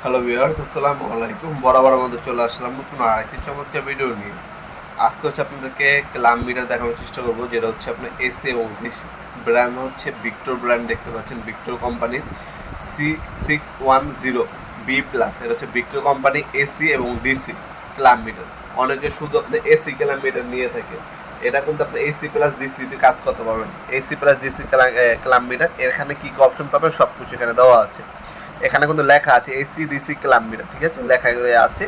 Hello viewers, আসসালামু আলাইকুম। বরাবর মধ্যে চলে আসলাম নতুন আরেকটি চমৎকার ভিডিও নিয়ে। আজকে হচ্ছে আপনাদেরকে ক্লাম মিটার দেখানোর চেষ্টা করবো, যেটা হচ্ছে আপনার এসি এবং ডিসি। ব্র্যান্ড হচ্ছে ভিক্টর ব্র্যান্ড, দেখতে পাচ্ছেন ভিক্টর কোম্পানির C610B+। এটা হচ্ছে ভিক্টর কোম্পানি এসি এবং ডিসি ক্লাম মিটার। অনেকে শুধু আপনি এসি ক্লাম মিটার নিয়ে থাকে, এটা কিন্তু আপনি এসি প্লাস ডিসিতে কাজ করতে পারবেন। এসি প্লাস ডিসি ক্লাম মিটার, এখানে কি কি অপশন পাবেন সব কিছু এখানে দেওয়া আছে। এখানে কিন্তু লেখা আছে এসি ডিসি ক্লাম মিটার, ঠিক আছে, লেখা আছে।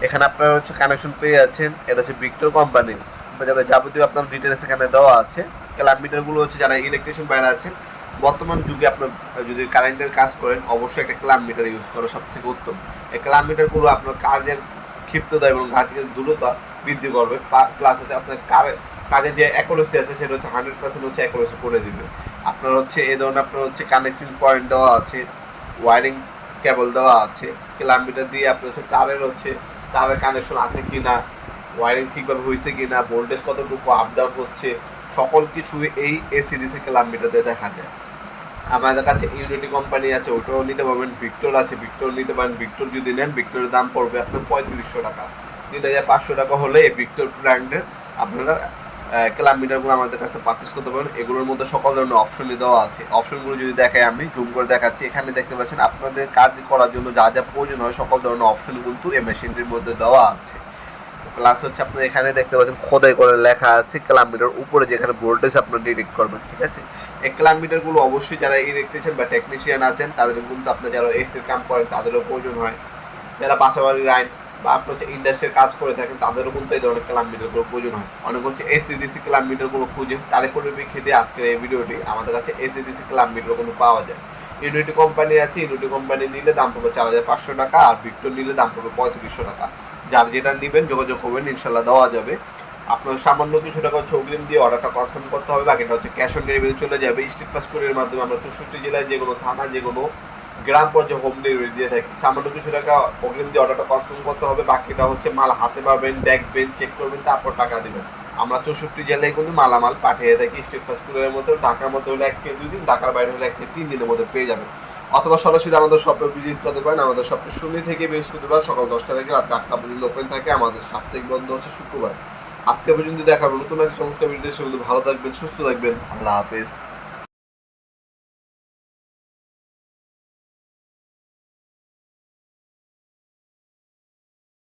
এখানে আপনারা হচ্ছে কানেকশন পেয়ে যাচ্ছেন, এটা হচ্ছে ভিক্টর কোম্পানির যাবতীয় আপনার ডিটেলস এখানে দেওয়া আছে। ক্লাম মিটারগুলো হচ্ছে যারা ইলেকট্রিশিয়ান বাইরে আছেন, বর্তমান যুগে আপনার যদি কারেন্টের কাজ করেন অবশ্যই একটা ক্লাম মিটার ইউজ করা সব থেকে উত্তম। এই ক্লাম মিটারগুলো আপনার কাজের ক্ষিপ্ততা এবং কাজের দ্রুততা বৃদ্ধি করবে, প্লাস হচ্ছে আপনার কাজের যে অ্যাকুরেসি আছে সেটা হচ্ছে 100% হচ্ছে অ্যাকুরেসি করে দিবে। আপনার হচ্ছে এই ধরনের আপনার হচ্ছে কানেকশন পয়েন্ট দেওয়া আছে, ওয়ারিং কেবল দেওয়া আছে। ক্লাম মিটার দিয়ে আপনার হচ্ছে তারের কানেকশন আছে কি না, ওয়ারিং ঠিকভাবে হয়েছে কি না, ভোল্টেজ কতটুকু আপ ডাউন হচ্ছে, সকল কিছু এই এসিডিসি ক্লাম মিটারে দেখা যায়। আমাদের কাছে ইউনিটি কোম্পানি আছে, ওটাও নিতে পারবেন। ভিক্টর আছে, ভিক্টর নিতে পারেন। ভিক্টর যদি নেন, ভিক্টরের দাম পড়বে আপনার 3500 টাকা। 3500 টাকা হলে এই ভিক্টর ব্র্যান্ডের আপনারা ক্লাম মিটারগুলো আমাদের কাছে পারচেস করতে পারেন। এগুলোর মধ্যে সকল ধরনের অপশনই দেওয়া আছে। অপশনগুলো যদি দেখাই, আমি জুম করে দেখাচ্ছি। এখানে দেখতে পাচ্ছেন আপনাদের কাজ করার জন্য যা যা প্রয়োজন হয় সকল ধরনের অপশন কিন্তু এই মেশিনটির মধ্যে দেওয়া আছে। প্লাস হচ্ছে আপনার এখানে দেখতে পাচ্ছেন খোদাই করে লেখা আছে ক্লাম মিটার উপরে, যেখানে ভোল্টেজ আপনার ডিটেক্ট করবেন, ঠিক আছে। এই ক্লাম মিটারগুলো অবশ্যই যারা ইলেকট্রিশিয়ান বা টেকনিশিয়ান আছেন তাদের কিন্তু আপনার যারা এসির কাম করেন তাদেরও প্রয়োজন হয়। যারা বাসাবাড়ির আইন বা আপনি হচ্ছে ইন্ডাস্ট্রির কাজ করে থাকেন তাদেরও কিন্তু এই ধরনের ক্লাম মিটারগুলো প্রয়োজন হয়। অনেক হচ্ছে এসি ডিসি ক্লাম মিটারগুলো খুঁজেন, তার পরিপ্রেক্ষিতে আজকের এই ভিডিওটি। আমাদের কাছে এসি ডিসি ক্লাম মিটার কিন্তু পাওয়া যায়। ইউনিটি কোম্পানি আছে, ইউনিটি কোম্পানি নিলে দাম পড়বে 4500 টাকা, আর ভিক্টর নিলে দাম পড়বে 3500 টাকা। যার যেটা নেবেন যোগাযোগ করবেন, ইনশাল্লাহ দেওয়া যাবে। আপনার সামান্য কিছু টাকা হচ্ছে অগ্রিম দিয়ে অর্ডারটা কনফার্ম করতে হবে, বাকিটা হচ্ছে ক্যাশ অন ডেলিভারি চলে যাবে। স্ট্রিট ফাস্ট কুরিয়ারের মাধ্যমে আমরা 64 জেলায় যে কোনো থানা, যে কোনো গ্রাম পর্যায়ে হোম ডেলিভারি দিয়ে থাকি। সামান্য কিছু টাকা অগ্রিম দিয়ে অর্ডারটা কনফার্ম করতে হবে, বাকিটা হচ্ছে মাল হাতে পাবেন, দেখবেন, চেক করবেন, তারপর টাকা দেবেন। আমরা 64 জেলায় কিন্তু মালামাল পাঠিয়ে থাকি। স্ট্রিট ফাস্ট কুরিয়ারের মধ্যে ঢাকার মধ্যে হলে 1 থেকে 2 দিন, ঢাকার বাইরে হলে 1 থেকে 3 দিনের মধ্যে পেয়ে যাবেন। অথবা সরাসরি আমাদের শপে ভিজিট করতে পারেন। আমাদের শপে শনি থেকে বৃহস্পতিবার সকাল 10টা থেকে রাত 8টা পর্যন্ত ওপেন থাকে। আমাদের সাপ্তাহিক বন্ধ হচ্ছে শুক্রবার। আজকে পর্যন্ত দেখাবো নতুন একটা চমৎকার ভিডিও। ভালো থাকবেন, সুস্থ থাকবেন, আল্লাহ হাফেজ।